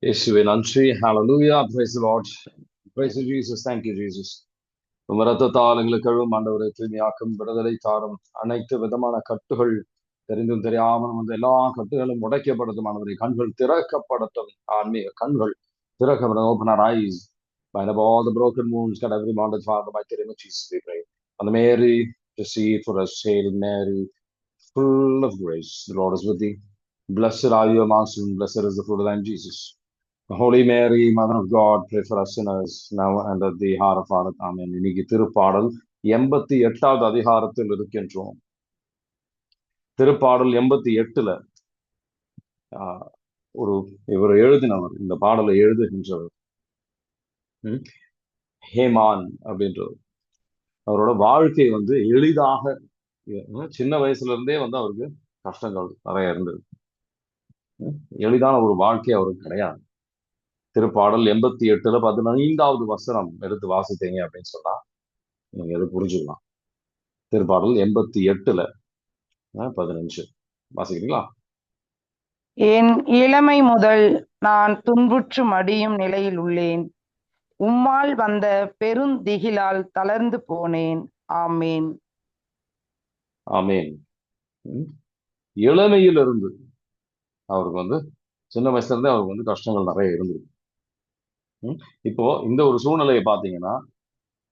இயேசுவே நன்றி. Hallelujah. Praise the Lord. Praise you, Jesus. Thank you, Jesus. உம் இரத்தத்தால் எங்களுக்கு கழுவும் ஆண்டவரை தூய்மையாக்கும் விடுதலை தாரும். அனைத்து விதமான கட்டுகள் தெரிந்தும் தெரியாமல் வந்து எல்லா கட்டுகளும் உடைக்கப்படட்டும் ஆண்டவரை. கண்கள் திறக்கப்படட்டும். ஆன்மீக கண்கள் திறக்கப்படட்டும். Open our eyes. Bind up all the broken wounds. Cut every bondage, Father, by the name of Jesus, we pray. And Mary, to see for us, Hail Mary, full of grace, the Lord is with thee. Blessed are you amongst women, blessed is the fruit of thy womb, Jesus. Holy Mary, Mother of God, pray for us sinners, now and at the hour of our death. Amen. இன்னைக்கு திருப்பாடல் 88வது அதிகாரத்தில் இருக்கின்றோம். திருப்பாடல் 88ல இவர் எழுதினவர், இந்த பாடலை எழுதுகின்றவர் ஹேமான் அப்படின்றவர். அவரோட வாழ்க்கை வந்து எளிதாக, சின்ன வயசுல இருந்தே வந்து அவருக்கு கஷ்டங்கள் நிறைய இருந்தது. எளிதான ஒரு வாழ்க்கை அவருக்கு கிடையாது. திருப்பாடல் 88ல 15வது வசனம் எடுத்து வாசித்தீங்க அப்படின்னு சொன்னா நீங்க எது புரிஞ்சுக்கலாம். திருப்பாடல் 88ல 15 வாசிக்கிறீங்களா? என் இளமை முதல் நான் துன்புற்று மடியும் நிலையில் உள்ளேன். உம்மால் வந்த பெருந்திகிலால் தளர்ந்து போனேன். ஆமேன். ஆமேன். இளமையிலிருந்து அவருக்கு வந்து சின்ன வயசுல இருந்தே அவருக்கு வந்து கஷ்டங்கள் நிறைய இருந்தது. இப்போ இந்த ஒரு சூழ்நிலையை பார்த்தீங்கன்னா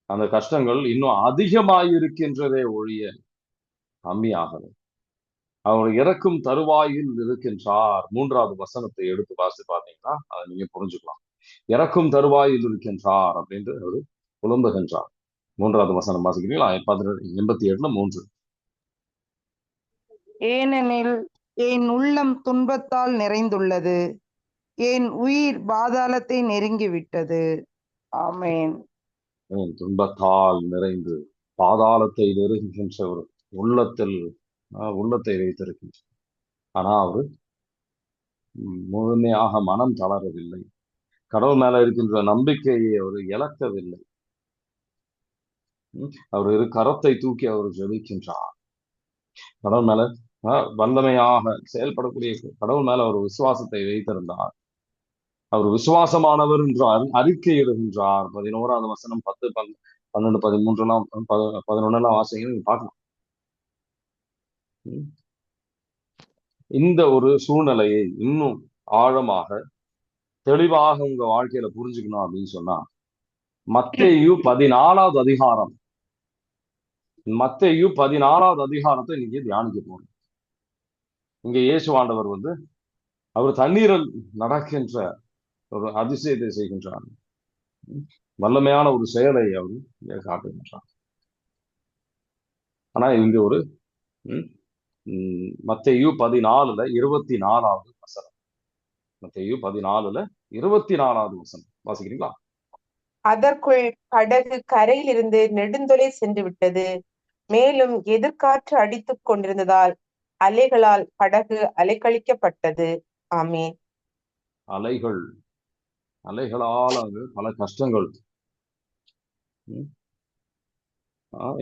அந்த கஷ்டங்கள் இன்னும் அதிகமாயிருக்கின்றதே ஒழிய கம்மியாகலை. அவர் இறக்கும் தருவாயில் இருக்கின்றார். 3வது வசனத்தை எடுத்து வாசி பார்த்தீங்கன்னா அதை நீங்க புரிஞ்சுக்கலாம். இறக்கும் தருவாயில் இருக்கின்றார் அப்படின்ட்டு அவர் புலம்புகின்றார். 3வது வசனம் வாசிக்கிறீங்களா? 87ல 3. ஏனெனில் என் உள்ளம் துன்பத்தால் நிறைந்துள்ளது, என் உயிர் பாதாளத்தை நெருங்கிவிட்டது. ஆமேன். துன்பத்தால் நிறைந்து பாதாளத்தை நெருங்குகின்ற ஒரு உள்ளத்தை வைத்திருக்கின்றார். ஆனா அவரு முழுமையாக மனம் தளரவில்லை. கடவுள் மேல இருக்கின்ற நம்பிக்கையை அவர் இழக்கவில்லை. அவர் இரு கரத்தை தூக்கி அவர் ஜெபிக்கின்றார். கடவுள் மேல வல்லமையாக செயல்படக்கூடிய கடவுள் மேல அவர் விசுவாசத்தை வைத்திருந்தார். அவர் விசுவாசமானவர் என்று அறிக்கையிடுகின்றார். 11வது வசனம் 10, 12, 13, 11 வாசிங்க, நீங்க பார்க்கலாம். இந்த ஒரு சூழ்நிலையை இன்னும் ஆழமாக தெளிவாக உங்க வாழ்க்கையில புரிஞ்சுக்கணும் அப்படின்னு சொன்னா மத்தேயு 14வது அதிகாரம், மத்தேயு 14வது அதிகாரத்தை நீங்க தியானிக்க போறோம். இங்க இயேசு ஆண்டவர் வந்து அவர் தண்ணீரில் நடக்கின்ற ஒரு அதிசயத்தை செய்கின்றார். வல்லமையான ஒரு செயலை அவர் காட்டுகின்றார். ஆனா இங்க ஒரு மத்தேயு 14ல 24வது வசனம். மத்தேயு 14ல 24வது வசனம் வாசிக்கிறீங்களா? அதற்குள் படகு கரையிலிருந்து நெடுந்தொலை சென்று விட்டது. மேலும் எதிர்காற்று அடித்துக் கொண்டிருந்ததால் அலைகளால் படகு அலைக்கழிக்கப்பட்டது. ஆமேன். அலைகளால் பல கஷ்டங்கள்,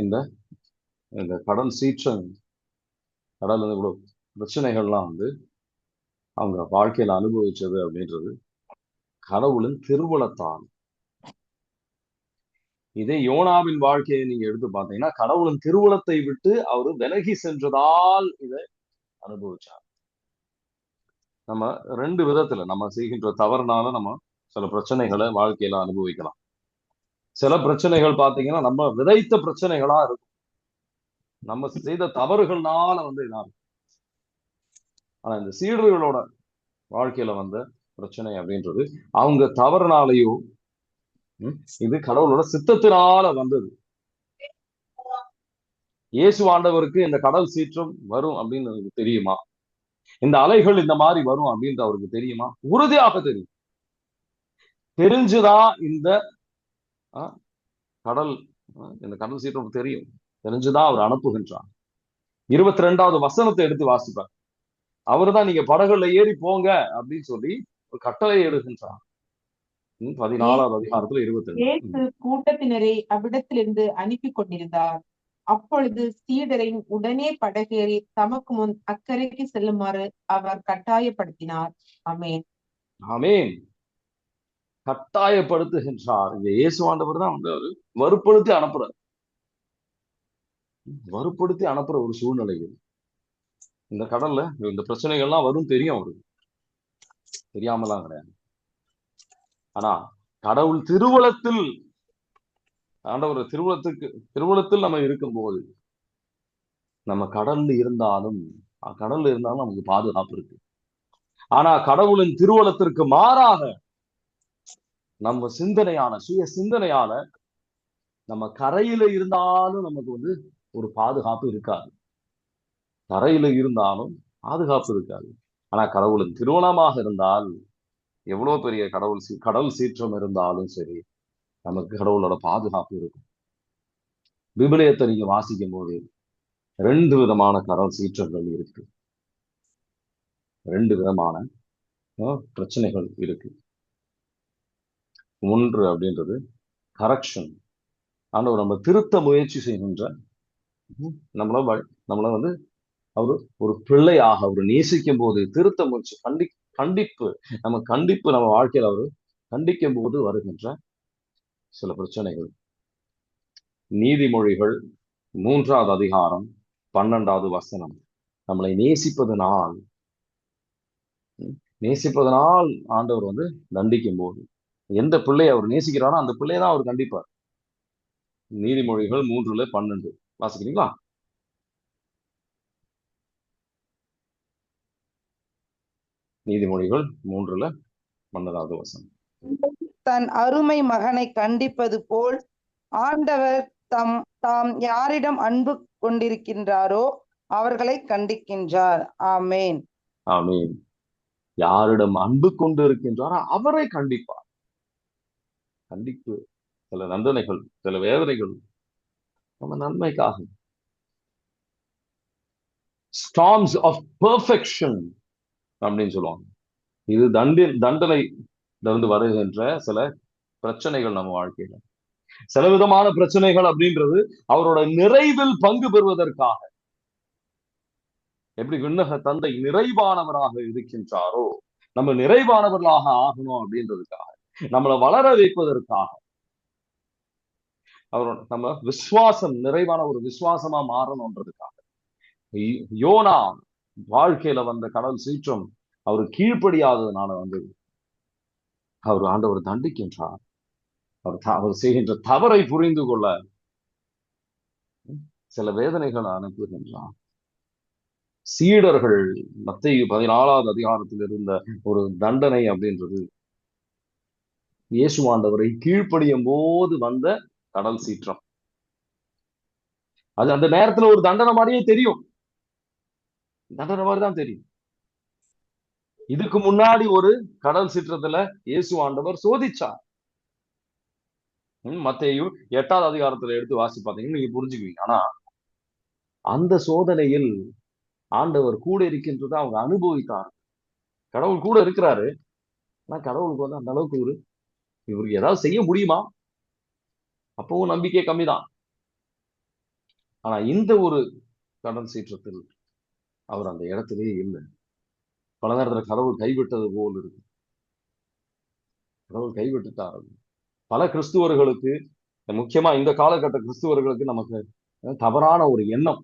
இந்த கடல் சீற்றம், கடல் இவ்வளவு பிரச்சனைகள்லாம் வந்து அவங்க வாழ்க்கையில அனுபவிச்சது அப்படின்றது கடவுளின் திருவுளத்தான். இதே யோனாவின் வாழ்க்கையை நீங்க எடுத்து பார்த்தீங்கன்னா கடவுளின் திருவுளத்தை விட்டு அவரு விலகி சென்றதால் இதை அனுபவிச்சார். நம்ம 2 விதத்துல நம்ம செய்கின்ற தவறுனால நம்ம சில பிரச்சனைகளை வாழ்க்கையில அனுபவிக்கலாம். சில பிரச்சனைகள் பார்த்தீங்கன்னா நம்ம விதைத்த பிரச்சனைகளா இருக்கும், நம்ம செய்த தவறுகள்னால வந்து இதா இருக்கும். ஆனா இந்த சீடர்களோட வாழ்க்கையில வந்த பிரச்சனை அப்படின்றது அவங்க தவறுனாலையோ இது கடவுளோட சித்தத்தினால வந்தது. இயேசு ஆண்டவருக்கு இந்த கடல் சீற்றம் வரும் அப்படின்னு அவருக்கு தெரியுமா? இந்த அலைகள் இந்த மாதிரி வரும் அப்படின்ற அவருக்கு தெரியுமா? உறுதியாக தெரியும். தெரிஞ்சுதான் இந்த கடல் சீற்றம் தெரியும், தெரிஞ்சுதான் அவர் அனுப்புகின்றார். 22வது வசனத்தை எடுத்து வாசிப்பார். அவர்தான் நீங்க படகுல ஏறி போங்க அப்படின்னு சொல்லி ஒரு கட்டளை எடுக்கின்றார். 14வது அதிகாரத்துல 22. கூட்டத்தினரை அவ்விடத்திலிருந்து அனுப்பி கொண்டிருந்தார். அப்பொழுது சீடரை உடனே படகேறி தமக்கு முன் அக்கறைக்கு செல்லுமாறு அவர் கட்டாயப்படுத்தினார். ஆமேன். ஆமேன். கட்டாயப்படுத்துகின்றார். இங்க இயேசு ஆண்டவர் தான் வந்து அவரு வற்புறுத்தி அனுப்புறார். வற்புறுத்தி அனுப்புற ஒரு சூழ்நிலை இது. இந்த கடல்ல இந்த பிரச்சனைகள்லாம் வரும் தெரியும் அவருக்கு, தெரியாமலாம் கிடையாது. ஆனா கடவுள் திருவுளத்தில், ஆண்டவர் திருவுளத்தில் நம்ம இருக்கும்போது, நம்ம கடல்ல இருந்தாலும் நமக்கு பாதுகாப்பு இருக்கு. ஆனா கடவுளின் திருவுளத்திற்கு மாறாக நம்ம சுய சிந்தனையால நம்ம கரையில இருந்தாலும் நமக்கு வந்து ஒரு பாதுகாப்பு இருக்காது. கரையில இருந்தாலும் பாதுகாப்பு இருக்காது. ஆனா கடவுளின் திருவுளமாக இருந்தால், எவ்வளவு பெரிய கடல் சீற்றம் இருந்தாலும் சரி, நமக்கு கடவுளோட பாதுகாப்பு இருக்கும். விபிலியத்தை நீங்க வாசிக்கும் போது 2 விதமான கடல் சீற்றங்கள் இருக்கு. 2 விதமான பிரச்சனைகள் இருக்கு. ஒன்று அப்படின்றது கரெக்ஷன். ஆண்டவர் நம்ம திருத்த முயற்சி செய்கின்ற, நம்மள வந்து அவரு ஒரு பிள்ளையாக அவரு நேசிக்கும் போது திருத்த முயற்சி, கண்டிப்பு நம்ம வாழ்க்கையில் அவரு கண்டிக்கும் போது வருகின்ற சில பிரச்சனைகள். நீதிமொழிகள் 3வது அதிகாரம் 12வது வசனம். நம்மளை நேசிப்பதனால் ஆண்டவர் வந்து தண்டிக்கும் போது, எந்த பிள்ளையை அவர் நேசிக்கிறாரோ அந்த பிள்ளையை தான் அவர் கண்டிப்பார். நீதிமொழிகள் 3:12 வாசிக்கிறீங்களா? நீதிமொழிகள் 3:12வது வசனம். தன் அருமை மகனை கண்டிப்பது போல் ஆண்டவர் தாம் யாரிடம் அன்பு கொண்டிருக்கின்றாரோ அவர்களை கண்டிக்கின்றார். ஆமேன். ஆமேன். யாரிடம் அன்பு கொண்டு இருக்கின்றாரோ அவரை கண்டிப்பார். கண்டிப்பு, சில தண்டனைகள், சில வேதனைகள் நம்ம நன்மைக்காக. ஸ்டார்ம்ஸ் ஆஃப் பெர்ஃபெக்ஷன் அப்படின்னு சொல்லுவாங்க. இது தண்டனை இருந்து வருகின்ற சில பிரச்சனைகள் நம்ம வாழ்க்கையில. சில விதமான பிரச்சனைகள் அப்படின்றது அவரோட நிறைவில் பங்கு பெறுவதற்காக. எப்படி விண்ணக தந்தை நிறைவானவராக இருக்கின்றாரோ, நம்ம நிறைவானவர்களாக ஆகணும் அப்படின்றதுக்காக, நம்மளை வளர வைப்பதற்காக, அவரோட நம்ம விசுவாசம் நிறைவான ஒரு விசுவாசமா மாறணும்ன்றதுக்காக. யோனா வாழ்க்கையில வந்த கடல் சீற்றம் அவர் கீழ்ப்படியாததுனால வந்து ஆண்டவர் தண்டிக்கின்றார். அவர் செய்கின்ற தவறை புரிந்து கொள்ள சில வேதனைகளை அனுப்புகின்றார். சீடர்கள் மத்தேயு 14வது அதிகாரத்தில் இருந்த ஒரு தண்டனை அப்படின்றது இயேசு ஆண்டவரை கீழ்ப்படியும் போது வந்த கடல் சீற்றம். அது அந்த நேரத்துல ஒரு தண்டனை மாதிரியே தெரியும், தண்டனை மாதிரிதான் தெரியும். இதுக்கு முன்னாடி ஒரு கடல் சீற்றத்துல இயேசு ஆண்டவர் சோதிச்சார். மத்தேயு 8வது அதிகாரத்துல எடுத்து வாசி பார்த்தீங்கன்னா நீங்க புரிஞ்சுக்குவீங்க. ஆனா அந்த சோதனையில் ஆண்டவர் கூட இருக்கின்றதை அவங்க அனுபவித்தார். கடவுள் கூட இருக்கிறாரு, ஆனா கடவுளுக்கு வந்து அந்த அளவுக்கு இவருக்கு ஏதாவது செய்ய முடியுமா? அப்பவும் நம்பிக்கை கம்மிதான். ஆனா இந்த ஒரு கடல் சீற்றத்தில் அவர் அந்த இடத்திலேயே இல்லை. பல நேரத்துல கடவுள் கைவிட்டது போல் இருக்கு. கடவுள் கைவிட்டுட்டார். பல கிறிஸ்துவர்களுக்கு, முக்கியமா இந்த காலகட்ட கிறிஸ்துவர்களுக்கு நமக்கு தவறான ஒரு எண்ணம்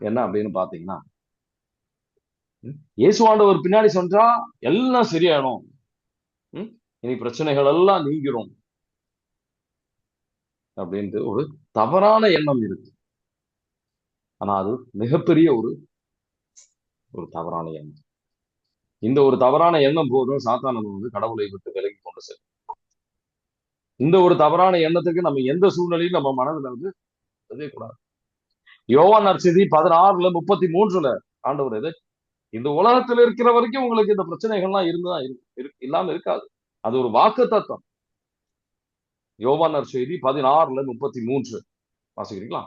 என்ன அப்படின்னு பாத்தீங்கன்னா, இயேசு ஆண்டவர் பின்னாடி சென்றா எல்லாம் சரியாயிடும், இனி பிரச்சனைகள் எல்லாம் நீங்கிடும் அப்படின்ட்டு ஒரு தவறான எண்ணம் இருக்கு. ஆனா அது மிகப்பெரிய ஒரு தவறான எண்ணம். இந்த ஒரு தவறான எண்ணம் போதும் சாத்தான் நம்ம வந்து கடவுளை விட்டு விலகி கொண்டு செல்லும். இந்த ஒரு தவறான எண்ணத்துக்கு நம்ம எந்த சூழ்நிலையும் நம்ம மனதில் வந்து கூடாது. யோவான் நற்செய்தி 16:33 ஆண்டவர் இது, இந்த உலகத்தில் இருக்கிற வரைக்கும் உங்களுக்கு இந்த பிரச்சனைகள்லாம் இல்லாம இருக்காது. அது ஒரு வாக்குத்தத்தம். யோவான் நற்செய்தி 16:33 வாசிக்கிறீங்களா?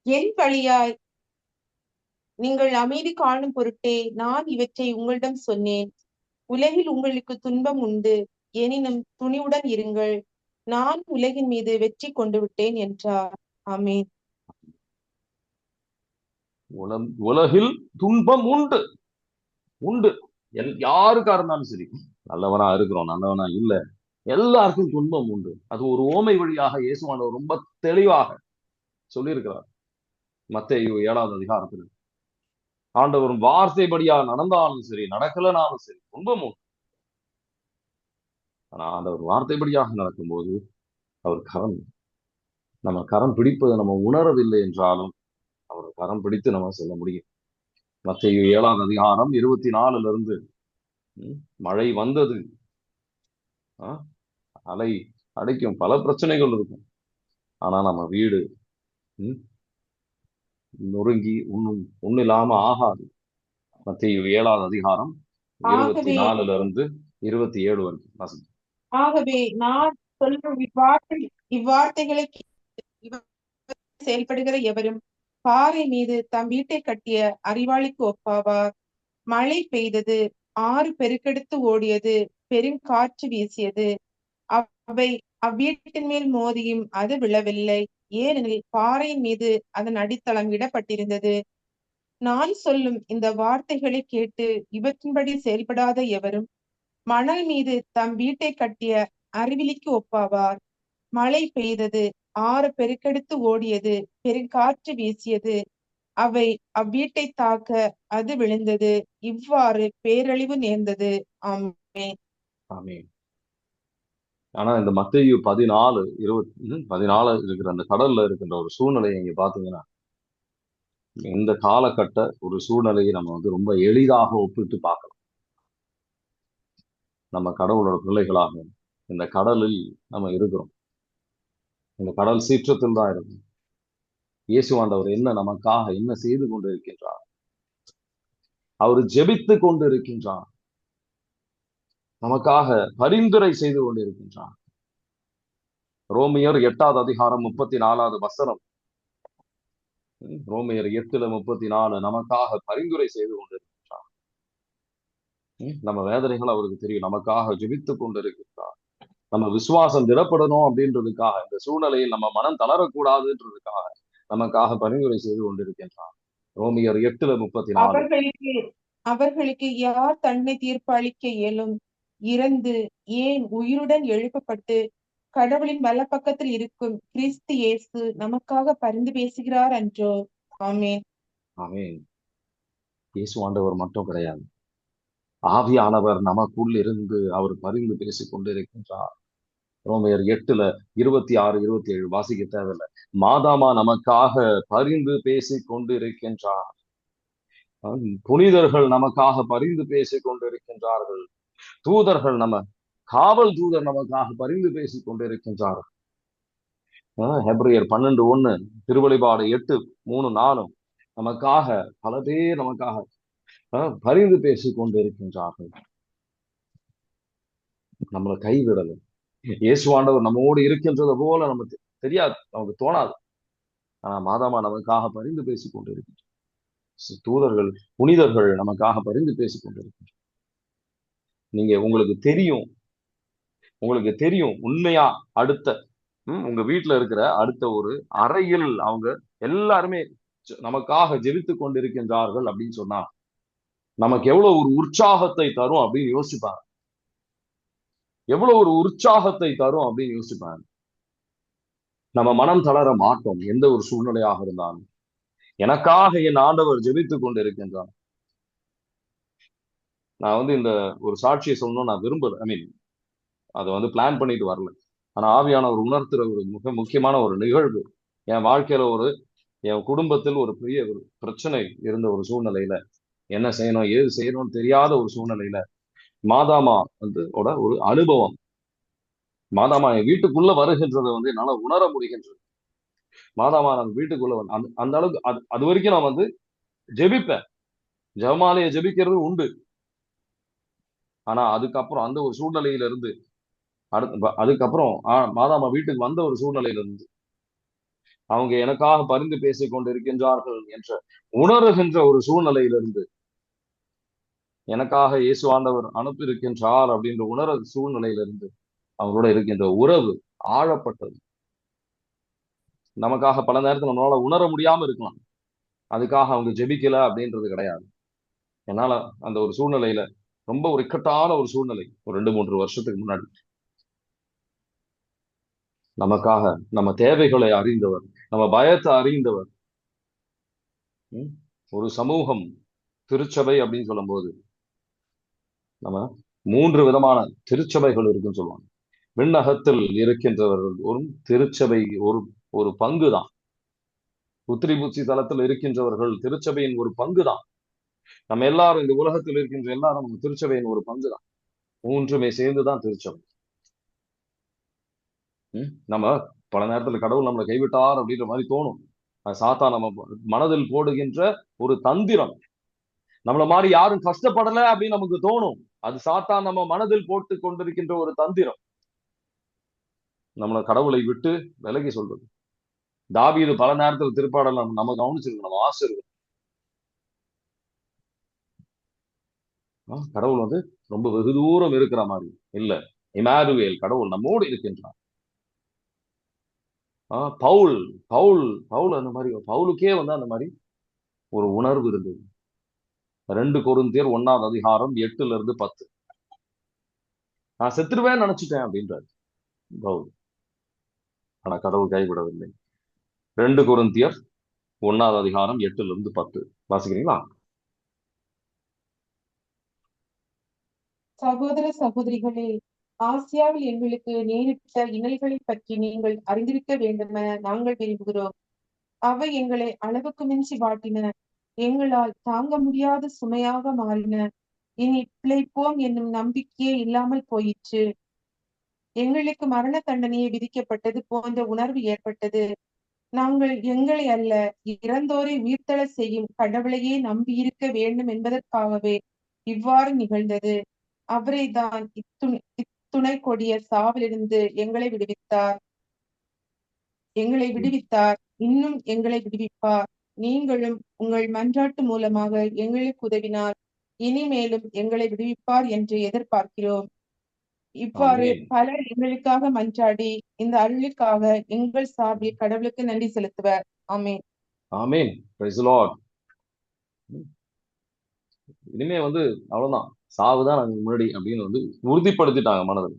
என் வழியாய் நீங்கள் அமைதி காணும் பொருட்டே நான் இவற்றை உங்களிடம் சொன்னேன். உலகில் உங்களுக்கு துன்பம் உண்டு, எனினும் துணிவுடன் இருங்கள், நான் உலகின் மீது வெற்றி கொண்டு விட்டேன் என்றார். ஆமென். உலகில் துன்பம் உண்டு. யாருக்கா இருந்தாலும் சரி, நல்லவனா இருக்கிறோம், நல்லவனா இல்ல, எல்லாருக்கும் துன்பம் உண்டு. அது ஒரு ஓமை வழியாக இயேசுவானவர் ரொம்ப தெளிவாக சொல்லியிருக்கிறார். மத்தேயு 7வது அதிகாரத்தில் ஆண்டவர் வார்த்தைப்படியா நடந்தாலும் சரி, நடக்கலனாலும் சரி, துன்பம் உண்டு. ஆனா ஆண்டவர் வார்த்தைப்படியாக நடக்கும்போது அவர் கரம், நம்ம கரம் பிடிப்பதை நம்ம உணரவில்லை என்றாலும் அவர் கரம் பிடித்து நம்ம செல்ல முடியும். மத்தேயு 7வது அதிகாரம் 24ல இருந்து மழை வந்தது, அலை அடைக்கும், பல பிரச்சனைகள் இருக்கும். ஆனா நம்ம வீடு நொறுங்கி ஒண்ணில்லாம ஆகாது. மத்தேயு 7வது அதிகாரம் 24ல இருந்து 27 வரைக்கும். ஆகவே நான் சொல்லும் இவ்வார்த்தைகளை செயல்படுகிற எவரும் பாறை மீது தம் வீட்டை கட்டிய அறிவாளிக்கு ஒப்பாவார். மழை பெய்தது, ஆறு பெருக்கெடுத்து ஓடியது, பெருங்காற்று வீசியது, அவை அவ்வீட்டின் மேல் மோதியும் அது விழவில்லை, ஏனெனில் பாறையின் மீது அதன் அடித்தளம் இடப்பட்டிருந்தது. நான் சொல்லும் இந்த வார்த்தைகளை கேட்டு இவற்றின்படி செயல்படாத எவரும் மணல் மீது தம் வீட்டை கட்டிய அறிவிலிக்கு ஒப்பாவார். மழை பெய்தது, ஆறு பெருக்கெடுத்து ஓடியது, பெருங்காற்று வீசியது, அவை அவ்வீட்டை தாக்க அது விழுந்தது, இவ்வாறு பேரழிவு நேர்ந்தது. ஆமென். ஆமென். ஆனா இந்த மத்தேயு 14 இருக்கிற அந்த கடல்ல இருக்கின்ற ஒரு சூழ்நிலையை இங்க பாத்தீங்கன்னா, இந்த காலகட்ட ஒரு சூழ்நிலையை நம்ம ரொம்ப எளிதாக ஒப்பிட்டு பார்க்கலாம். நம்ம கடவுளோட பிள்ளைகளாக இந்த கடலில் நம்ம இருக்கிறோம். இந்த கடல் சீற்றத்தில் தான் இருக்கும். இயேசுவாண்டவர் நமக்காக என்ன செய்து கொண்டு இருக்கின்றார்? அவர் ஜெபித்து கொண்டு இருக்கின்றார், நமக்காக பரிந்துரை செய்து கொண்டிருக்கின்றார். ரோமியர் 8வது அதிகாரம் 34வது வசனம், ரோமியர் 8:34 நமக்காக பரிந்துரை செய்து கொண்டிருக்கின்றார். நம்ம வேதனைகள் அவருக்கு தெரியும், நமக்காக ஜெபித்து கொண்டிருக்கின்றார். நம்ம விசுவாசம் திடப்படணும் அப்படின்றதுக்காக, இந்த சூழ்நிலையில் நம்ம மனம் தளரக்கூடாதுன்றதுக்காக நமக்காக பரிந்துரை செய்து கொண்டிருக்கின்றார். ரோமியர் 8:34. அவர்களுக்கு யார் தன்னை தீர்ப்பு அளிக்க இயலும்? இறந்து ஏன் உயிருடன் எழுப்பப்பட்டு கடவுளின் வலப்பக்கத்தில் இருக்கும் கிறிஸ்து இயேசு நமக்காக பரிந்து பேசுகிறார் அன்றோ? ஆமென். ஆமென். இயேசு ஆண்டவர் மட்டும் கிடையாது, ஆவியானவர் நமக்குள் இருந்து அவர் பரிந்து பேசிக் கொண்டிருக்கின்றார். ரோமையர் 8:26, 27 வாசிக்க தேவையில்லை. மாதாமா நமக்காக பரிந்து பேசிக் கொண்டிருக்கின்றார். புனிதர்கள் நமக்காக பரிந்து பேசிக் கொண்டிருக்கின்றார்கள். தூதர்கள், காவல் தூதர் நமக்காக பரிந்து பேசிக் கொண்டிருக்கின்றார்கள். ஹெப்ரியர் 12:1, திருவெளிப்பாடு 8:3-4 நமக்காக பல பேர் நமக்காக பரிந்து பேசிக் கொண்டிருக்கின்றார்கள். நம்மளை கைவிடல. இயேசுவாண்டவர் நம்மோடு இருக்கின்றது போல நமக்கு தெரியாது, நமக்கு தோணாது. ஆனா மாதாமா நமக்காக பரிந்து பேசிக் கொண்டிருக்கின்றார். தூதர்கள், புனிதர்கள் நமக்காக பரிந்து பேசிக் கொண்டிருக்கின்றனர். உங்களுக்கு தெரியும் உண்மையா, அடுத்த உங்க வீட்டுல இருக்கிற அடுத்த ஒரு அறையில் அவங்க எல்லாருமே நமக்காக ஜெபித்து கொண்டிருக்கின்றார்கள் அப்படின்னு சொன்னா நமக்கு எவ்வளவு ஒரு உற்சாகத்தை தரும் அப்படின்னு யோசிப்பாங்க. எவ்வளவு ஒரு உற்சாகத்தை தரும் அப்படின்னு யோசிப்பாங்க. நம்ம மனம் தளர மாட்டோம். எந்த ஒரு சூழ்நிலையாக இருந்தாலும் எனக்காக என் ஆண்டவர் ஜெபித்து கொண்டு இருக்கின்றார். நான் இந்த ஒரு சாட்சியை சொல்லணும்னு நான் விரும்பல. அதை பிளான் பண்ணிட்டு வரல. ஆனா ஆவியானவர் உணர்த்துற ஒரு மிக முக்கியமான ஒரு நிகழ்வு என் வாழ்க்கையில, என் குடும்பத்தில் ஒரு பெரிய ஒரு பிரச்சனை இருந்த ஒரு சூழ்நிலையில, என்ன செய்யணும் ஏது செய்யணும்னு தெரியாத ஒரு சூழ்நிலையில மாதாமா ஒரு அனுபவம். மாதாமா என் வீட்டுக்குள்ள வருகின்றதை என்னால உணர முடிகின்றது. மாதாமா நான் வீட்டுக்குள்ள அந்த அளவுக்கு அது வரைக்கும் நான் ஜெபிப்பேன், ஜெபமாலையை ஜெபிக்கிறது உண்டு. ஆனா அதுக்கப்புறம் அந்த ஒரு சூழ்நிலையில இருந்து அதுக்கப்புறம் மாதாமா வீட்டுக்கு வந்த ஒரு சூழ்நிலையில இருந்து அவங்க எனக்காக பரிந்து பேசிக் கொண்டிருக்கின்றார்கள் என்ற உணர்கின்ற ஒரு சூழ்நிலையிலிருந்து, எனக்காக இயேசு ஆண்டவர் அனுப்பியிருக்கின்றார் அப்படின்ற உணர சூழ்நிலையிலிருந்து அவங்களோட இருக்கின்ற உறவு ஆழப்பட்டது. நமக்காக பல நேரத்தில் நம்மளால உணர முடியாம இருக்கலாம், அதுக்காக அவங்க ஜெபிக்கல அப்படின்றது கிடையாது. என்னால அந்த ஒரு சூழ்நிலையில ரொம்ப ஒரு இக்கட்டான ஒரு சூழ்நிலை. ஒரு 2-3 வருஷத்துக்கு முன்னாடி நமக்காக நம்ம தேவைகளை அறிந்தவர், நம்ம பயத்தை அறிந்தவர். ஒரு சமூகம் திருச்சபை அப்படின்னு சொல்லும் போது நம்ம 3 விதமான திருச்சபைகள் இருக்குன்னு சொல்லுவாங்க. விண்ணகத்தில் இருக்கின்றவர்கள் ஒரு திருச்சபை ஒரு ஒரு பங்கு தான். புத்திரிபூச்சி தளத்தில் இருக்கின்றவர்கள் திருச்சபையின் ஒரு பங்கு தான். நம்ம எல்லாரும் இந்த உலகத்தில் இருக்கின்ற எல்லாரும் நம்ம திருச்சபையின் ஒரு பங்கு தான். 3மே சேர்ந்துதான் திருச்சபை. நம்ம பல நேரத்துல கடவுள் நம்மளை கைவிட்டார் அப்படின்ற மாதிரி தோணும். சாத்தா நம்ம மனதில் போடுகின்ற ஒரு தந்திரம். நம்மள மாதிரி யாரும் கஷ்டப்படல அப்படின்னு நமக்கு தோணும். அது சாத்தா நம்ம மனதில் போட்டு கொண்டிருக்கின்ற ஒரு தந்திரம். நம்மளை கடவுளை விட்டு விலகி சொல்றது. தாவீது பல நேரத்துல திருப்பாடல் நம்ம கவனிச்சிருக்கோம், நம்ம ஆசை இருக்கும். கடவுள் வந்து ரொம்ப வெகு தூரம் இருக்கிற மாதிரி இல்ல. இமானுவேல், கடவுள் நம்மோடு இருக்கின்றார். பவுல் பவுல் பவுல் அந்த மாதிரி, பவுலுக்கே வந்து அந்த மாதிரி ஒரு உணர்வு இருந்தது. 2 கொரிந்தியர் 1ஆம் அதிகாரம் 8-10. நான் செத்துருவேன் நினைச்சிட்டேன் அப்படின்றாரு பவுல். ஆனா கடவுள் கைவிடவில்லை. 2 கொரிந்தியர் 1ஆம் அதிகாரம் 8-10 வாசிக்கிறீங்களா? சகோதர சகோதரிகளே, ஆசியாவில் எங்களுக்கு நேரிட்ட இன்னல்களை பற்றி நீங்கள் அறிந்திருக்க வேண்டுமென நாங்கள் விரும்புகிறோம். அவை எங்களை அளவுக்கு மிஞ்சி வாட்டின, எங்களால் தாங்க முடியாத சுமையாக மாறின. இனி பிழைப்போம் என்னும் நம்பிக்கையே இல்லாமல் போயிற்று. எங்களுக்கு மரண தண்டனையை விதிக்கப்பட்டது போன்ற உணர்வு ஏற்பட்டது. நாங்கள் எங்களை அல்ல, இறந்தோரை உயிர்த்தெழ செய்யும் கடவுளையே நம்பியிருக்க வேண்டும் என்பதற்காகவே இவ்வாறு நிகழ்ந்தது. அவரே தான் இத்துணை கொடிய சாவிலிருந்து எங்களை விடுவித்தார், இன்னும் எங்களை விடுவிப்பார். நீங்களும் உங்கள் மன்றாட்டு மூலமாக எங்களுக்கு உதவினார், இனிமேலும் எங்களை விடுவிப்பார் என்று எதிர்பார்க்கிறோம். இவ்வாறு பலர் எங்களுக்காக மன்றாடி இந்த அருளுக்காக எங்கள் சார்பில் கடவுளுக்கு நன்றி செலுத்துவர். ஆமென். ஆமென். Price the Lord. இனிமே வந்து அவ்வளவுதான், சாவுதான் நமக்கு முன்னாடி அப்படின்னு வந்து உறுதிப்படுத்திட்டாங்க மனதில்.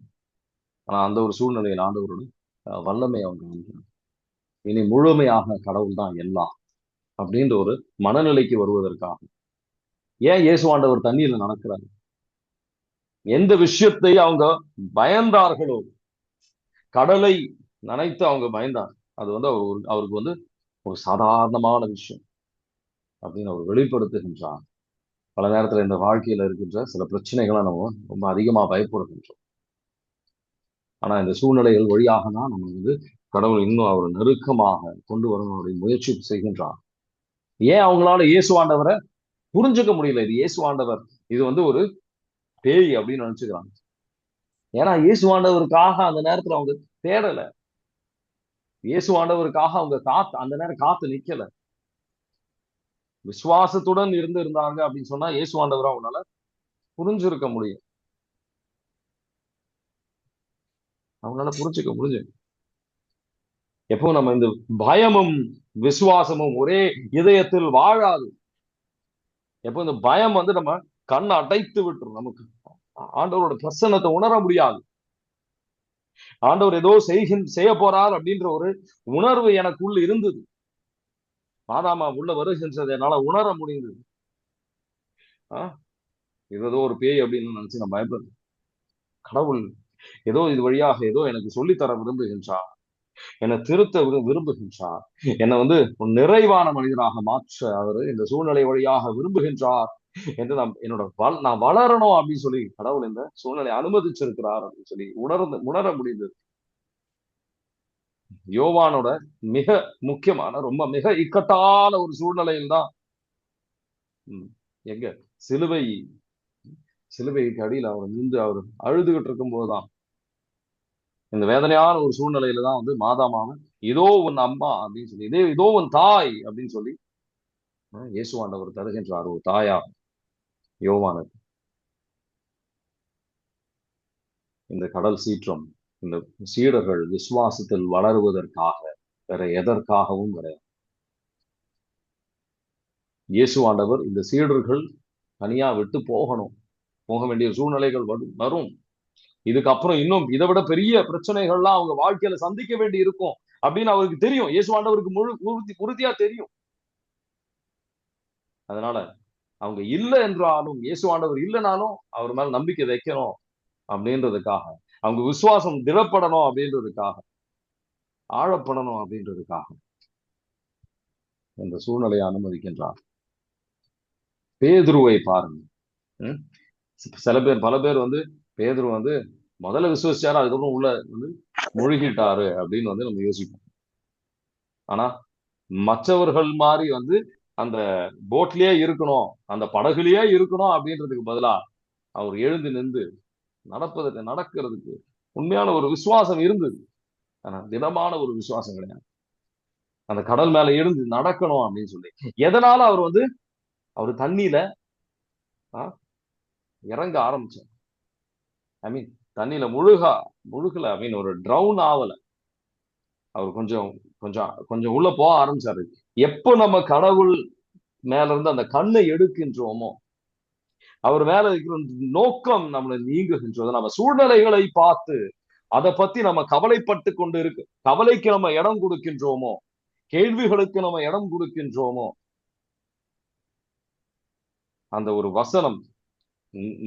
ஆனா அந்த ஒரு சூழ்நிலையில் ஆண்டவரோட வல்லமை அவங்க இனி முழுமையாக கடவுள் தான் எல்லாம் அப்படின்ற ஒரு மனநிலைக்கு வருவதற்காக. ஏன் இயேசு ஆண்டவர் தண்ணீர்ல நடக்கிறார்? எந்த விஷயத்தை அவங்க பயந்தார்களோ, கடலை நினைத்து அவங்க பயந்தார், அது வந்து அவருக்கு வந்து ஒரு சாதாரணமான விஷயம் அப்படின்னு அவர் வெளிப்படுத்துகின்றார். பல நேரத்துல இந்த வாழ்க்கையில இருக்கின்ற சில பிரச்சனைகளை நம்ம ரொம்ப அதிகமா பயப்படுகின்றோம். ஆனா இந்த சூழ்நிலைகள் வழியாக தான் நம்ம வந்து கடவுள் இன்னும் அவர் நெருக்கமாக கொண்டு வரணும் அப்படின்னு முயற்சி செய்கின்றார். ஏன் அவங்களால இயேசு ஆண்டவரை புரிஞ்சுக்க முடியல? இது இயேசு ஆண்டவர், இது வந்து ஒரு பேய் அப்படின்னு நினைச்சுக்கிறாங்க. ஏன்னா இயேசு ஆண்டவருக்காக அந்த நேரத்துல அவங்க தேடல. இயேசு ஆண்டவருக்காக அவங்க அந்த நேரம் காத்து நிக்கல. விசுவாசத்துடன் இருந்தாங்க அப்படின்னு சொன்னா இயேசு ஆண்டவரை அவங்களால புரிஞ்சிருக்க முடியும். அவங்களால புரிஞ்சுக்க முடிஞ்சு. எப்போ நம்ம இந்த பயமும் விசுவாசமும் ஒரே இதயத்தில் வாழாது. எப்போ இந்த பயம் வந்து நம்ம கண்ணை அடைத்து விட்டுரும், நமக்கு ஆண்டவரோட பிரசன்னத்தை உணர முடியாது. ஆண்டவர் ஏதோ செய்ய போறார் அப்படின்ற ஒரு உணர்வு எனக்குள்ள இருந்தது. மாதாமா உள்ள வருகின்றது என்னால உணர முடிந்தது. ஏதோ ஒரு பேய் அப்படின்னு நினைச்சு நான் பயப்படுறேன். கடவுள் ஏதோ இது வழியாக ஏதோ எனக்கு சொல்லித்தர விரும்புகின்றார், என்னை திருத்த விரும்புகின்றார், என்னை வந்து நிறைவான மனிதனாக மாற்ற அவர் இந்த சூழ்நிலை வழியாக விரும்புகின்றார் என்று நான் வளரணும் அப்படின்னு சொல்லி கடவுள் இந்த சூழ்நிலை அனுமதிச்சிருக்கிறார் அப்படின்னு சொல்லி உணர முடிந்தது. யோவானோட மிக முக்கியமான ரொம்ப மிக இக்கட்டான ஒரு சூழ்நிலையில் தான் எங்க சிலுவைக்கு அடியில் அவர் நின்று அவர் அழுதுகிட்டு இருக்கும் போதுதான், இந்த வேதனையான ஒரு சூழ்நிலையில தான் வந்து மாதாமாவன் இதோ உன் அம்மா அப்படின்னு சொல்லி, இதோ உன் தாய் அப்படின்னு சொல்லி இயேசு ஆண்டவர் தருகின்றார் ஒரு தாயா யோவானுக்கு. இந்த கடல் சீற்றம் இந்த சீடர்கள் விசுவாசத்தில் வளருவதற்காக, வேற எதற்காகவும் கிடையாது. இயேசு ஆண்டவர் இந்த சீடர்கள் தனியா விட்டு போகணும், போக வேண்டிய சூழ்நிலைகள் வரும். இதுக்கப்புறம் இன்னும் இதை விட பெரிய பிரச்சனைகள்லாம் அவங்க வாழ்க்கையில சந்திக்க வேண்டி இருக்கும் அப்படின்னு அவருக்கு தெரியும். இயேசு ஆண்டவருக்கு உறுதியா தெரியும். அதனால அவங்க இல்லை என்றாலும், இயேசு ஆண்டவர் இல்லைனாலும் அவர் மேல நம்பிக்கை வைக்கணும் அப்படின்றதுக்காக, அவங்க விசுவாசம் திடப்படணும் அப்படின்றதுக்காக, ஆழப்படணும் அப்படின்றதுக்காக இந்த சூழ்நிலையை அனுமதிக்கின்றார். பேதுருவை பாருங்க. பல பேர் பேதுரு முதல்ல விசுவசிச்சாரு, அதுக்கப்புறம் உள்ள முழுகிட்டாரு அப்படின்னு நம்ம யோசிப்போம். ஆனா மற்றவர்கள் மாதிரி அந்த போட்லயே இருக்கணும், அந்த படகுலயே இருக்கணும் அப்படின்றதுக்கு பதிலா அவர் எழுந்து நின்று நடக்கிறதுக்கு உண்மையான ஒரு விசுவாசம் இருந்தது. ஆனா திடமான ஒரு விசுவாசம் கிடையாது. அந்த கடல் மேல எழுந்து நடக்கணும் அப்படின்னு சொல்லி, எதனால அவர் தண்ணியில இறங்க ஆரம்பிச்சார். தண்ணியில முழுகல, ஒரு ட்ரவுன் ஆகல. அவர் கொஞ்சம் கொஞ்சம் கொஞ்சம் உள்ள போக ஆரம்பிச்சாரு. எப்போ நம்ம கடவுள் மேல இருந்து அந்த கண்ணை எடுக்கின்றோமோ, அவர் மேல இருக்கிற நோக்கம் நம்மளை நீங்குகின்றது. நம்ம சூழ்நிலைகளை பார்த்து அதை பத்தி நம்ம கவலைப்பட்டு கொண்டு கவலைக்கு நம்ம இடம் கொடுக்கின்றோமோ, கேள்விகளுக்கு நம்ம இடம் கொடுக்கின்றோமோ, அந்த ஒரு வசனம்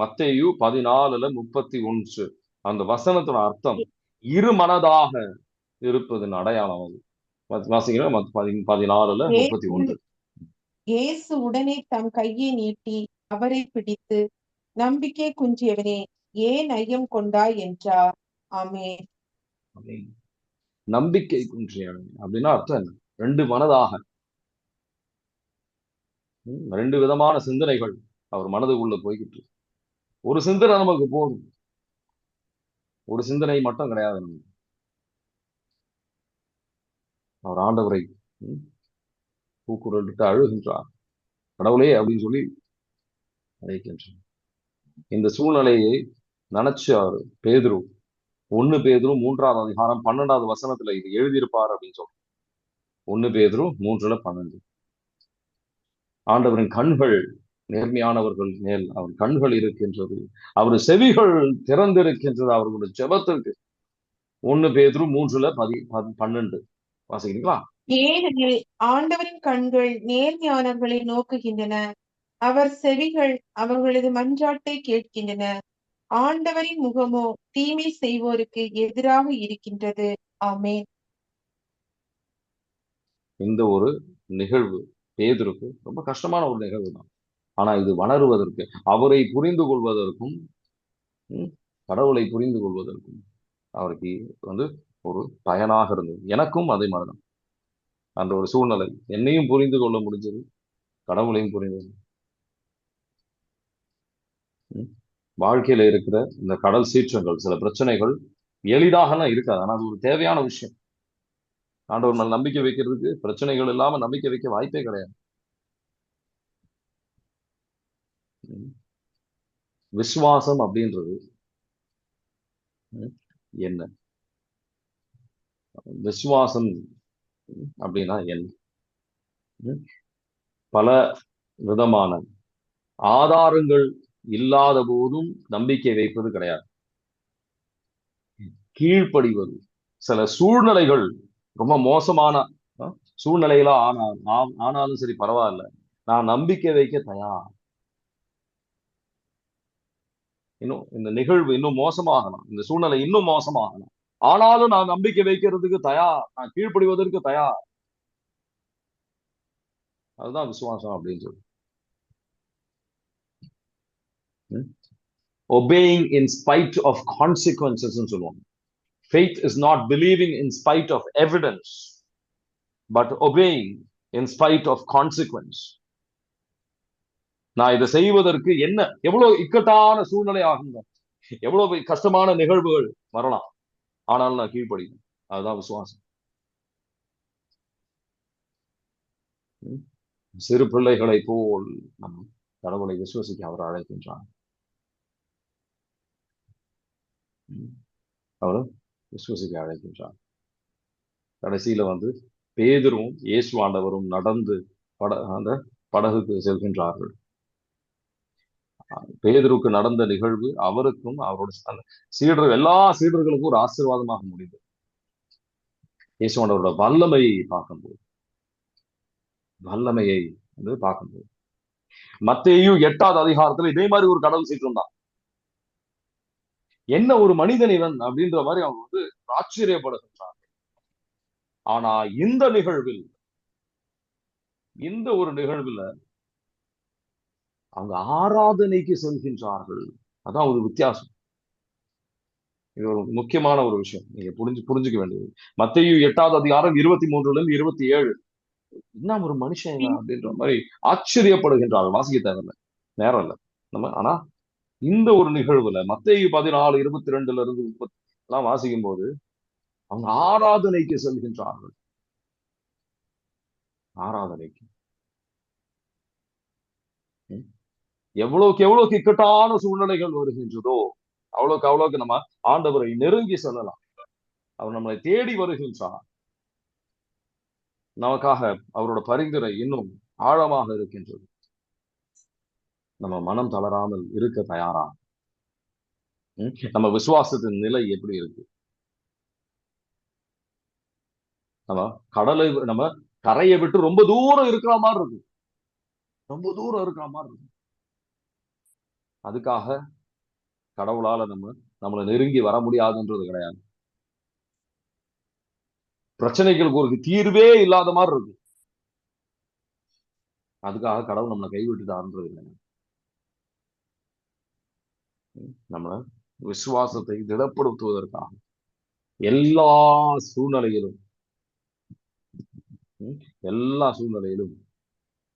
மத்தேயு 14:31 அந்த வசனத்தோட அர்த்தம் இருமனதாக இருப்பதன் அடையாளம். அது வாசிக்கிறேன். 14:31. இயேசு உடனே தம் கையை நீட்டி அவரை பிடித்து, நம்பிக்கை குன்றியவனே, ஏன் ஐயம் கொண்டாய் என்றார். ஆமென். நம்பிக்கை குன்றியவன் அப்படின்னா அர்த்தம் என்ன? ரெண்டு மனதாக, ரெண்டு விதமான சிந்தனைகள் அவர் மனதுக்குள்ள போய்கிட்டு. ஒரு சிந்தனை நமக்கு போதும், ஒரு சிந்தனை மட்டும் கிடையாது. நமக்கு அவர் ஆண்டவரை கூக்குரலிட்டு அழுகின்றார், கடவுளே அப்படின்னு சொல்லி அழைக்கின்றார். இந்த சூழ்நிலையை நினைச்சு அவர் பேதுரு 1 பேதுரு 3ஆம் அதிகாரம் 12வது வசனத்துல இது எழுதியிருப்பார் அப்படின்னு சொல்றோம். 1 பேதுரு 3:12. ஆண்டவரின் கண்கள் நேர்மையானவர்கள் மேல் அவர் கண்கள் இருக்கின்றது, அவர் செவிகள் திறந்திருக்கின்றது அவர்களுடைய ஜெபத்திற்கு. 1 பேதுரு 3:12 வாசிக்கிறீங்களா? ஏனெனில் ஆண்டவரின் கண்கள் நேர்மையானவர்களை நோக்குகின்றன, அவர் செவிகள் அவர்களது மன்றாட்டை கேட்கின்றன. ஆண்டவரின் முகமோ தீமை செய்வோருக்கு எதிராக இருக்கின்றது. ஆமென். இந்த ஒரு நிகழ்வு பேதுருக்கு ரொம்ப கஷ்டமான ஒரு நிகழ்வு தான். ஆனா இது வளருவதற்கு, அவரை புரிந்து கொள்வதற்கும் கடவுளை புரிந்து கொள்வதற்கும் அவருக்கு ஒரு பயனாக இருந்தது. எனக்கும் அதே மாதிரிதான் அந்த ஒரு சூழ்நிலை. என்னையும் புரிந்து கொள்ள முடிஞ்சது, கடவுளையும் புரிந்தது. வாழ்க்கையில இருக்கிற இந்த கடல் சீற்றங்கள், சில பிரச்சனைகள் எளிதாகலாம் இருக்காது. ஆனா அது ஒரு தேவையான விஷயம். ஆண்டவர் மேல் நம்பிக்கை வைக்கிறதுக்கு பிரச்சனைகள் இல்லாம நம்பிக்கை வைக்க வாய்ப்பே கிடையாது. விசுவாசம் அப்படின்றது என்ன? விசுவாசம் அப்படின்னா என்ன? பல விதமான ஆதாரங்கள் இல்லாத போதும் நம்பிக்கை வைப்பது கிடையாது. கீழ்ப்படிவது. சில சூழ்நிலைகள் ரொம்ப மோசமான சூழ்நிலைகளா ஆனாலும் சரி பரவாயில்ல, நான் நம்பிக்கை வைக்க தயார். இன்னும் இந்த நிகழ்வு இன்னும் மோசமாகலாம், இந்த சூழ்நிலை இன்னும் மோசமாகலாம், ஆனாலும் நான் நம்பிக்கை வைக்கிறதுக்கு தயார், நான் கீழ்ப்படிவதற்கு தயார். அதுதான் விசுவாசம் அப்படின்னு சொல்லி. Obeying in spite of consequences ன்னு சொல்லுவாங்க. Faith is not believing in spite of evidence, but obeying in spite of consequence. நான் இதை செய்வதற்கு என்ன எவ்வளவு இக்கட்டான சூழ்நிலை ஆகுங்க, எவ்வளவு கஷ்டமான நிகழ்வுகள் வரலாம், ஆனாலும் நான் கீழ்ப்படிக்கணும். அதுதான் விசுவாசம். சிறு பிள்ளைகளை போல் நம் கடவுளை விசுவசிக்க அவர் அழைக்கின்றார். அவர் விசுவசிக்க அழைக்கின்றார். கடைசியில பேதுரும் இயேசு ஆண்டவரும் நடந்து அந்த படகுக்கு செல்கின்றார்கள். பேதுருக்கு நடந்த நிகழ்வு அவருக்கும் அவரோட சீடர்கள் எல்லா சீடர்களுக்கும் ஒரு ஆசீர்வாதமாக முடிந்தது. இயேசுவனோட வல்லமையை பார்க்கும்போது பார்க்கும்போது மத்தேயு 8வது அதிகாரத்துல இதே மாதிரி ஒரு கடவுள் சீற்றம் தான். என்ன ஒரு மனிதன் இவன் அப்படின்ற மாதிரி அவங்க வந்து ஆச்சரியப்படுகின்றாங்க. ஆனா இந்த ஒரு நிகழ்வில் அவங்க ஆராதனைக்கு செல்கின்றார்கள். அதான் ஒரு வித்தியாசம். இது ஒரு முக்கியமான ஒரு விஷயம், நீங்க புரிஞ்சுக்க வேண்டியது. மத்தேயு 8வது அதிகாரம் 23 27 என்ன ஒரு மனுஷன் அப்படின்ற மாதிரி ஆச்சரியப்படுகின்றார்கள். வாசிக்க தேவையில்லை, நேரம் இல்லை நம்ம. ஆனா இந்த ஒரு நிகழ்வுல மத்தேயு 14 22 30 எல்லாம் வாசிக்கும் போது அவங்க ஆராதனைக்கு செல்கின்றார்கள். ஆராதனைக்கு எவ்வளவுக்கு இக்கட்டான சூழ்நிலைகள் வருகின்றதோ அவ்வளவுக்கு நம்ம ஆண்டவரை நெருங்கி செல்லலாம். அவர் நம்மளை தேடி வருகின்றார். நமக்காக அவரோட பரிந்துரை இன்னும் ஆழமாக இருக்கின்றது. நம்ம மனம் தளராமல் இருக்க தயாரா? நம்ம விசுவாசத்தின் நிலை எப்படி இருக்கு? நம்ம கரையை விட்டு ரொம்ப தூரம் இருக்கிற மாதிரி இருக்கு. அதுக்காக கடவுளால நம்மளை நெருங்கி வர முடியாதுன்றது கிடையாது. பிரச்சனைகளுக்கு ஒரு தீர்வே இல்லாத மாதிரி இருக்கு. அதுக்காக கடவுள் நம்மளை கைவிட்டுட்டாருன்றது இல்லை. நம்ம விசுவாசத்தை திடப்படுத்துவதற்காக எல்லா சூழ்நிலையிலும்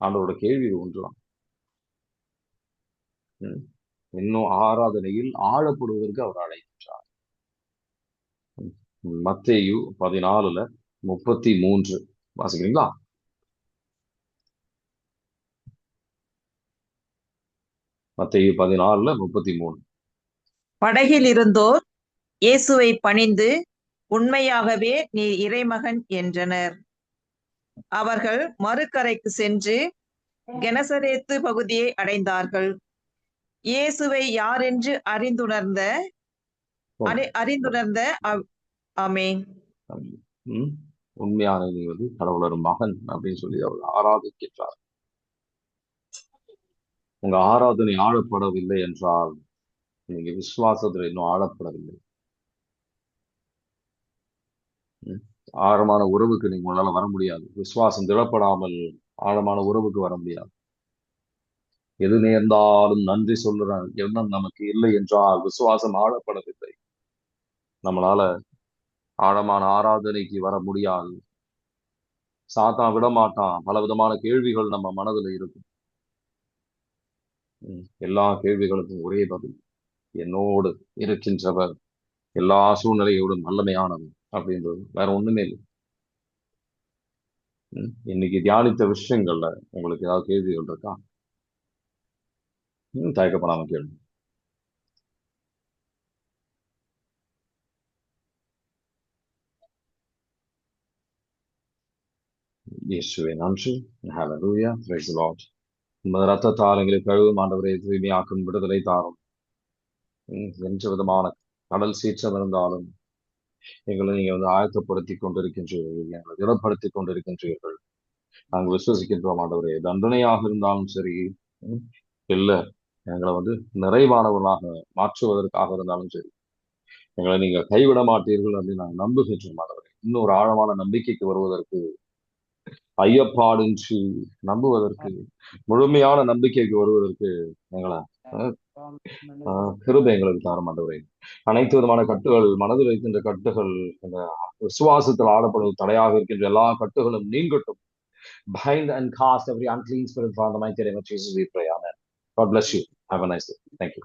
ஆண்டவரோட கேள்வி ஒன்றுதான். இன்னும் ஆராதனையில் ஆழப்படுவதற்கு அவர் அழைக்கின்றார். மத்தேயு 14:33 வாசிக்கிறீங்களா? மத்தேயு 14:33. படகில் இருந்தோர் இயேசுவை பணிந்து உண்மையாகவே நீ இறைமகன் என்றனர். அவர்கள் மறுகரைக்கு சென்று கெனசரேத்து பகுதியை அடைந்தார்கள். இயேசுவை யாரென்று அறிந்துணர்ந்த ஆமென். உண்மையான கடவுளர் மகன் அப்படின்னு சொல்லி அவர் ஆராதிக்கின்றார். உங்க ஆராதனை ஆழப்படவில்லை என்றால் நீங்க விசுவாசத்துல இன்னும் ஆழப்படவில்லை. ஆழமான உறவுக்கு நீங்க உங்களால வர முடியாது. விசுவாசம் திடப்படாமல் ஆழமான உறவுக்கு வர முடியாது. எது நேர்ந்தாலும் நன்றி சொல்ற எண்ணம் நமக்கு இல்லை என்றால் விசுவாசம் ஆழப்படவில்லை. நம்மளால ஆழமான ஆராதனைக்கு வர முடியாது. சாத்தான் விடமாட்டான். பல விதமான கேள்விகள் நம்ம மனதில் இருக்கும். எல்லா கேள்விகளுக்கும் ஒரே பதில், என்னோடு இருக்கின்றவர் எல்லா சூழ்நிலையோடும் வல்லமையானவர் அப்படின்றது. வேற ஒண்ணுமே இல்லை. இன்னைக்கு தியானித்த விஷயங்கள்ல உங்களுக்கு ஏதாவது கேள்விகள் இருக்கா? தயக்கப்படாம கேள்வி. இயேசுவே நன்றி. ஹல்லேலூயா. Praise the lord. உமது ரத்தத்தால் எங்களை கழுவும் ஆண்டவரே, தூய்மையாக்கும், விடுதலை தாரும். எந்த விதமான கடல் சீற்றம் இருந்தாலும் எங்களை நீங்க ஆயத்தப்படுத்தி கொண்டிருக்கின்றீர்கள், எங்களை திடப்படுத்தி கொண்டிருக்கின்றீர்கள். நாங்கள் விசுவசிக்கின்றோம் ஆண்டவரே. தண்டனையாக இருந்தாலும் சரி, இல்லை எங்களை நிறைவானவர்களாக மாற்றுவதற்காக இருந்தாலும் சரி, எங்களை நீங்க கைவிட மாட்டீர்கள் அப்படின்னு நாங்கள் நம்புகின்றோம் ஆண்டவரே. இன்னொரு ஆழமான நம்பிக்கைக்கு வருவதற்கு, ஐயப்பாடின்றி நம்புவதற்கு, முழுமையான நம்பிக்கைக்கு வருவதற்கு எங்களை கிருபை எங்களுக்கு தாரும் ஆண்டவரே. அனைத்து விதமான கட்டுகள், மனதில் இருக்கின்ற கட்டுகள், இந்த விசுவாசத்தில் ஆடப்படுவது தடையாக இருக்கின்ற எல்லா கட்டுகளும் நீங்கட்டும். Bind and cast every unclean spirit from the mighty name of Jesus, we pray. Amen. God bless you. Have a nice day. Thank you.